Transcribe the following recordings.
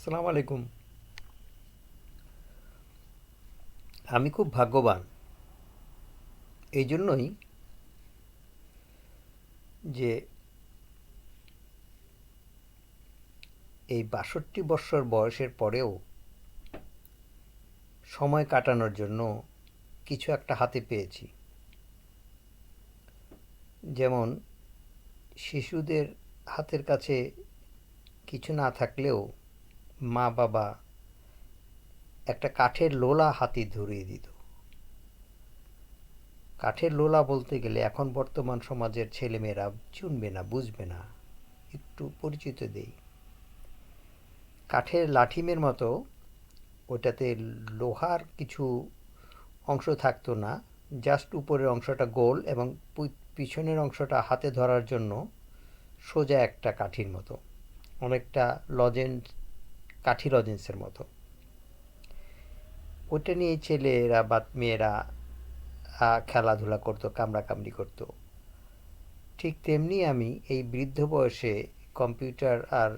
আসসালামু আলাইকুম। আমি খুব ভাগ্যবান এই জন্যই যে এই ৬২ বৎসর বয়সের পরেও সময় কাটানোর জন্য কিছু একটা হাতে পেয়েছি। যেমন শিশুদের হাতের কাছে কিছু না থাকলেও মা বাবা একটা কাঠের লোলা হাতে ধরিয়ে দিত। কাঠের লোলা বলতে গেলে এখন বর্তমান সমাজের ছেলেমেয়েরা চিনবে না, বুঝবে না। একটু পরিচিত দেই। কাঠের লাঠিমের মতো ওটাতে লোহার কিছু অংশ থাকতো না, জাস্ট উপরের অংশটা গোল এবং পিছনের অংশটা হাতে ধরার জন্য সোজা একটা কাঠির মতো, অনেকটা লজেন্স, কাঠি লজেন্সের মতো। ওটা নিয়ে ছেলেরা বা মেয়েরা খেলাধুলা করতো, কামড়াকামড়ি করতো। ঠিক তেমনি আমি এই বৃদ্ধ বয়সে কম্পিউটার আর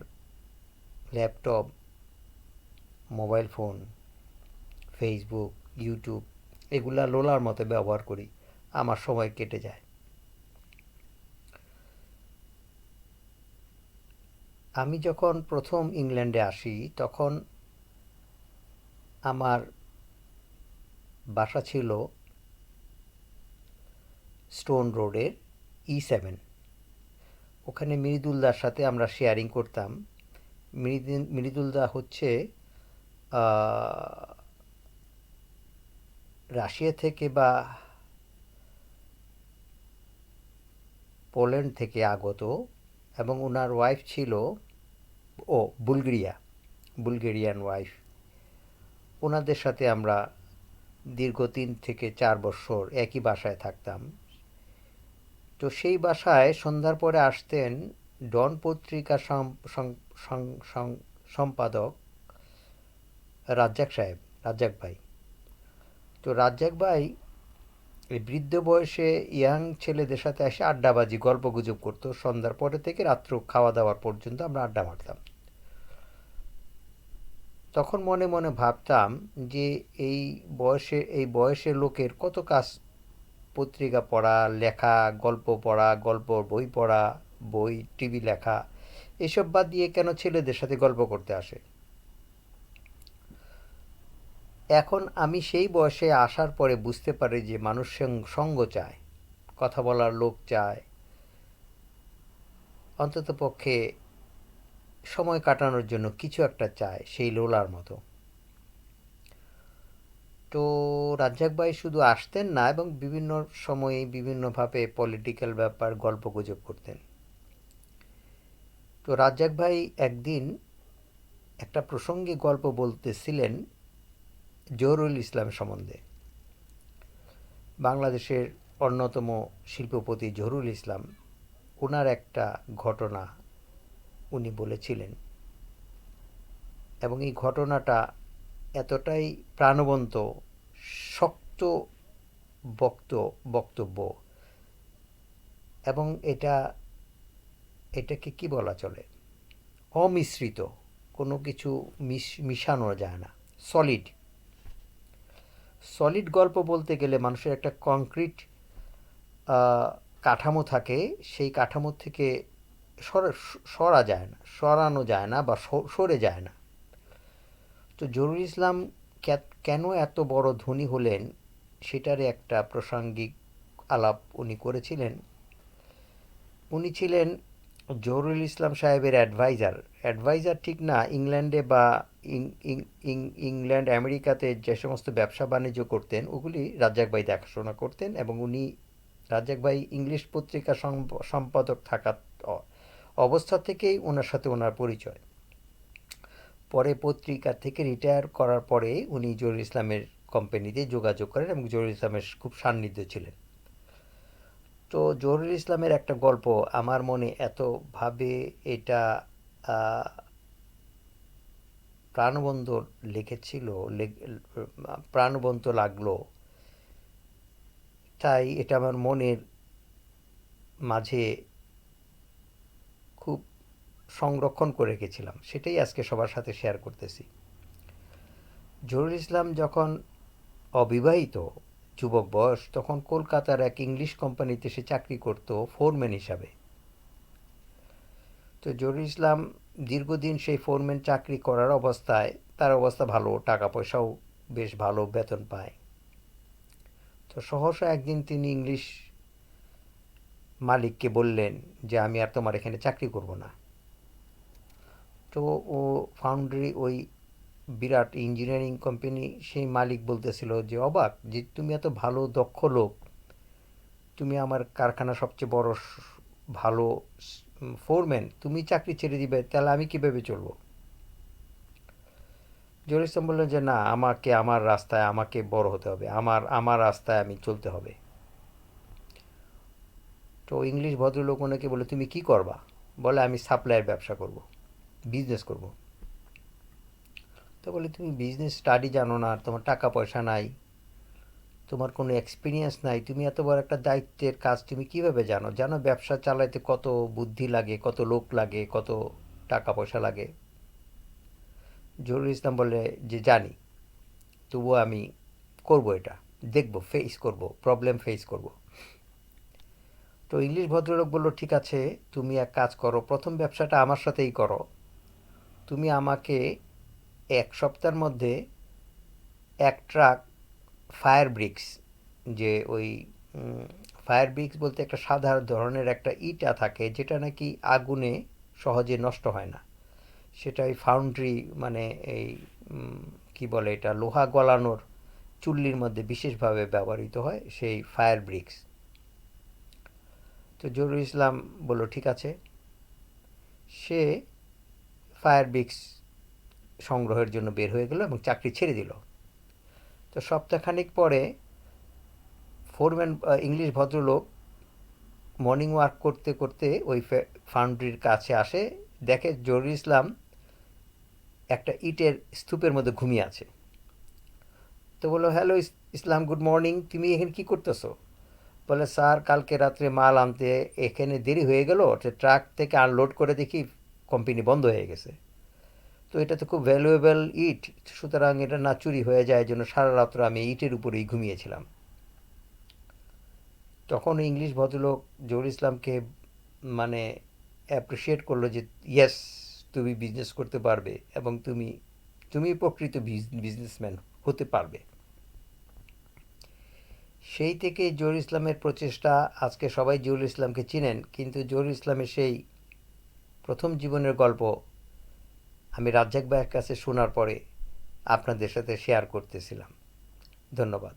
laptop, mobile phone, Facebook, YouTube এগুলা লোলার মতো ব্যবহার করি। আমার সময় কেটে যায়। আমি যখন প্রথম ইংল্যান্ডে আসি তখন আমার বাসা ছিল স্টোন রোডের E7। ওখানে মৃদুলদার সাথে আমরা শেয়ারিং করতাম। মৃদুলদা হচ্ছে রাশিয়া থেকে বা পোল্যান্ড থেকে আগত, এবং ওনার ওয়াইফ ছিল ও বুলগেরিয়ান ওয়াইফ। ওনাদের সাথে আমরা দীর্ঘ 3 থেকে 4 বছর একই বাসায় থাকতাম। তো সেই বাসায় সন্ধ্যার পরে আসতেন ডন পত্রিকার সম্পাদক রাজ্জাক সাহেব, রাজ্জাক ভাই। তো রাজ্জাক ভাই এই বৃদ্ধ বয়সে ইয়াং ছেলেদের সাথে এসে আড্ডাবাজি গল্পগুজব করতো। সন্ধ্যার পরে থেকে রাত্র খাওয়া দাওয়ার পর্যন্ত আমরা আড্ডা মারতাম। তখন মনে মনে ভাবতাম যে এই বয়সে লোকের কত কাজ, পত্রিকা পড়া, লেখা, গল্প পড়া, গল্প বই পড়া, বই, টিভি লেখা, এসব বাদ দিয়ে কেন ছেলেদের সাথে গল্প করতে আসে। এখন আমি সেই বয়সে আসার পরে বুঝতে পারি যে মানুষ সঙ্গ চায়, কথা বলার লোক চায়, অন্তত পক্ষে সময় কাটানোর জন্য কিছু একটা চায়, সেই লোলার মতো। তো রাজ্জাক ভাই শুধু আসতেন না, এবং বিভিন্ন সময়ে বিভিন্নভাবে পলিটিক্যাল ব্যাপার গল্পগুজব করতেন। তো রাজ্জাক ভাই একদিন একটা প্রসঙ্গে গল্প বলতেছিলেন জহুরুল ইসলাম সম্বন্ধে। বাংলাদেশের অন্যতম শিল্পপতি জহুরুল ইসলাম, ওনার একটা ঘটনা উনি বলেছিলেন, এবং এই ঘটনাটা এতটাই প্রাণবন্ত, শক্ত বক্তব্য, এবং এটাকে কি বলা চলে, অমিশ্রিত, কোনো কিছু মিশানো যায় না, সলিড। সলিড গল্প বলতে গেলে মানুষের একটা কংক্রিট কাঠামো থাকে, সেই কাঠামো থেকে সরানো যায় না বা সরে যায় না। তো জহুরুল ইসলাম কেন এত বড় ধনী হলেন সেটারই একটা প্রাসঙ্গিক আলাপ উনি করেছিলেন। উনি ছিলেন জহুরুল ইসলাম সাহেবের অ্যাডভাইজার ঠিক না, ইংল্যান্ডে বা ইংল্যান্ড আমেরিকাতে যে সমস্ত ব্যবসা বাণিজ্য করতেন ওগুলি রাজ্জাক ভাই দেখাশোনা করতেন, এবং উনি রাজ্জাক ভাই ইংলিশ পত্রিকা সম্পাদক থাকা অবস্থা থেকেই ওনার সাথে ওনার পরিচয়। পরে পত্রিকা থেকে রিটায়ার করার পরে উনি জহুরুল ইসলামের কোম্পানিতে যোগাযোগ করেন এবং জহুরুল ইসলামের খুব সান্নিধ্য ছিলেন। তো জহুরুল ইসলামের একটা গল্প আমার মনে এতভাবে এটা প্রাণবন্ত লিখেছিল, প্রাণবন্ত লাগলো, তাই এটা আমার মনের মাঝে খুব সংরক্ষণ করে রেখেছিলাম, সেটাই আজকে সবার সাথে শেয়ার করতেছি। জহুরুল ইসলাম যখন অবিবাহিত যুবক বয়স, তখন কলকাতার এক ইংলিশ কোম্পানিতে সে চাকরি করত ফোরম্যান হিসাবে। তো জহুরুল ইসলাম দীর্ঘদিন সেই ফোরম্যান চাকরি করার অবস্থায় তার অবস্থা ভালো, টাকা পয়সাও বেশ ভালো, বেতন পায়। তো সহসা একদিন তিনি ইংলিশ মালিককে বললেন যে আমি আর তোমার এখানে চাকরি করব না। তো ও ফাউন্ডারি, ওই বিরাট ইঞ্জিনিয়ারিং কোম্পানি, সেই মালিক বলতেছিল যে অবাক যে তুমি এত ভালো দক্ষ লোক, তুমি আমার কারখানা সবচেয়ে বড় ভালো ফোরম্যান, তুমি চাকরি ছেড়ে দিবে, তাহলে আমি কীভাবে চলবো? জহুরুল ইসলাম বললেন যে না, আমাকে আমার রাস্তায় আমাকে বড় হতে হবে, আমার আমার রাস্তায় আমি চলতে হবে। তো ইংলিশ ভদ্রলোক ওনাকে বলে তুমি কি করবা? বলে আমি সাপ্লাইয়ের ব্যবসা করব, বিজনেস করব। তো বলে তুমি বিজনেস স্টাডি জানো না, তোমার টাকা পয়সা নাই, তোমার কোনো এক্সপিরিয়েন্স নাই, তুমি এত বড় একটা দায়িত্বের কাজ তুমি কিভাবে জানো? জানো ব্যবসা চালাইতে কত বুদ্ধি লাগে, কত লোক লাগে, কত টাকা পয়সা লাগে? জহুরুল ইসলাম বলে যে জানি, তবুও আমি করব, এটা দেখব, ফেস করব, প্রবলেম ফেস করব। তো ইংলিশ ভদ্রলোক বলল ঠিক আছে, তুমি এক কাজ করো, প্রথম ব্যবসাটা আমার সাথেই করো। তুমি আমাকে 1 সপ্তাহের মধ্যে 1 ট্রাক ফায়ার ব্রিক্স, যে ওই ফায়ার ব্রিক্স বলতে একটা সাধারণ ধরনের একটা ইটা থাকে যেটা নাকি আগুনে সহজে নষ্ট হয় না, সেটা ওই ফাউন্ড্রি, মানে এই কি বলে এটা, লোহা গলানোর চুল্লির মধ্যে বিশেষভাবে ব্যবহৃত হয় সেই ফায়ার ব্রিক্স। তো জহুরুল ইসলাম বলল ঠিক আছে। সে ফায়ার ব্রিক্স সংগ্রহের জন্য বের হয়ে গেল এবং চাকরি ছেড়ে দিল। তো সপ্তাহখানিক পরে ফোরম্যান ইংলিশ ভদ্রলোক মর্নিং ওয়াক করতে করতে ওই ফাউন্ড্রির কাছে আসে, দেখে জহুরুল ইসলাম একটা ইটের স্তূপের মধ্যে ঘুমিয়ে আছে। তো বললো হ্যালো ইসলাম, গুড মর্নিং, তুমি এখানে কী করতেছো? বলে স্যার, কালকে রাত্রে মাল আনতে এখানে দেরি হয়ে গেল, ট্রাক থেকে আনলোড করে দেখি কোম্পানি বন্ধ হয়ে গেছে। তো এটা তো খুব ভ্যালুয়েবল ইট, সুতরাং এটা না চুরি হয়ে যায়, জন্য সারা রাত্র আমি ইটের উপরেই ঘুমিয়েছিলাম। তখন ইংলিশ ভদ্রলোক জহুরুল ইসলামকে মানে অ্যাপ্রিসিয়েট করলো যে ইয়েস, তুমি বিজনেস করতে পারবে এবং তুমি তুমি প্রকৃত বিজনেসম্যান হতে পারবে। সেই থেকে জহুরুল ইসলামের প্রচেষ্টা, আজকে সবাই জহুরুল ইসলামকে চিনেন, কিন্তু জহুরুল ইসলামের সেই প্রথম জীবনের গল্প আমি রাজ্জাক ভাইয়ের কাছে শোনার পরে আপনাদের সাথে শেয়ার করতেছিলাম। ধন্যবাদ।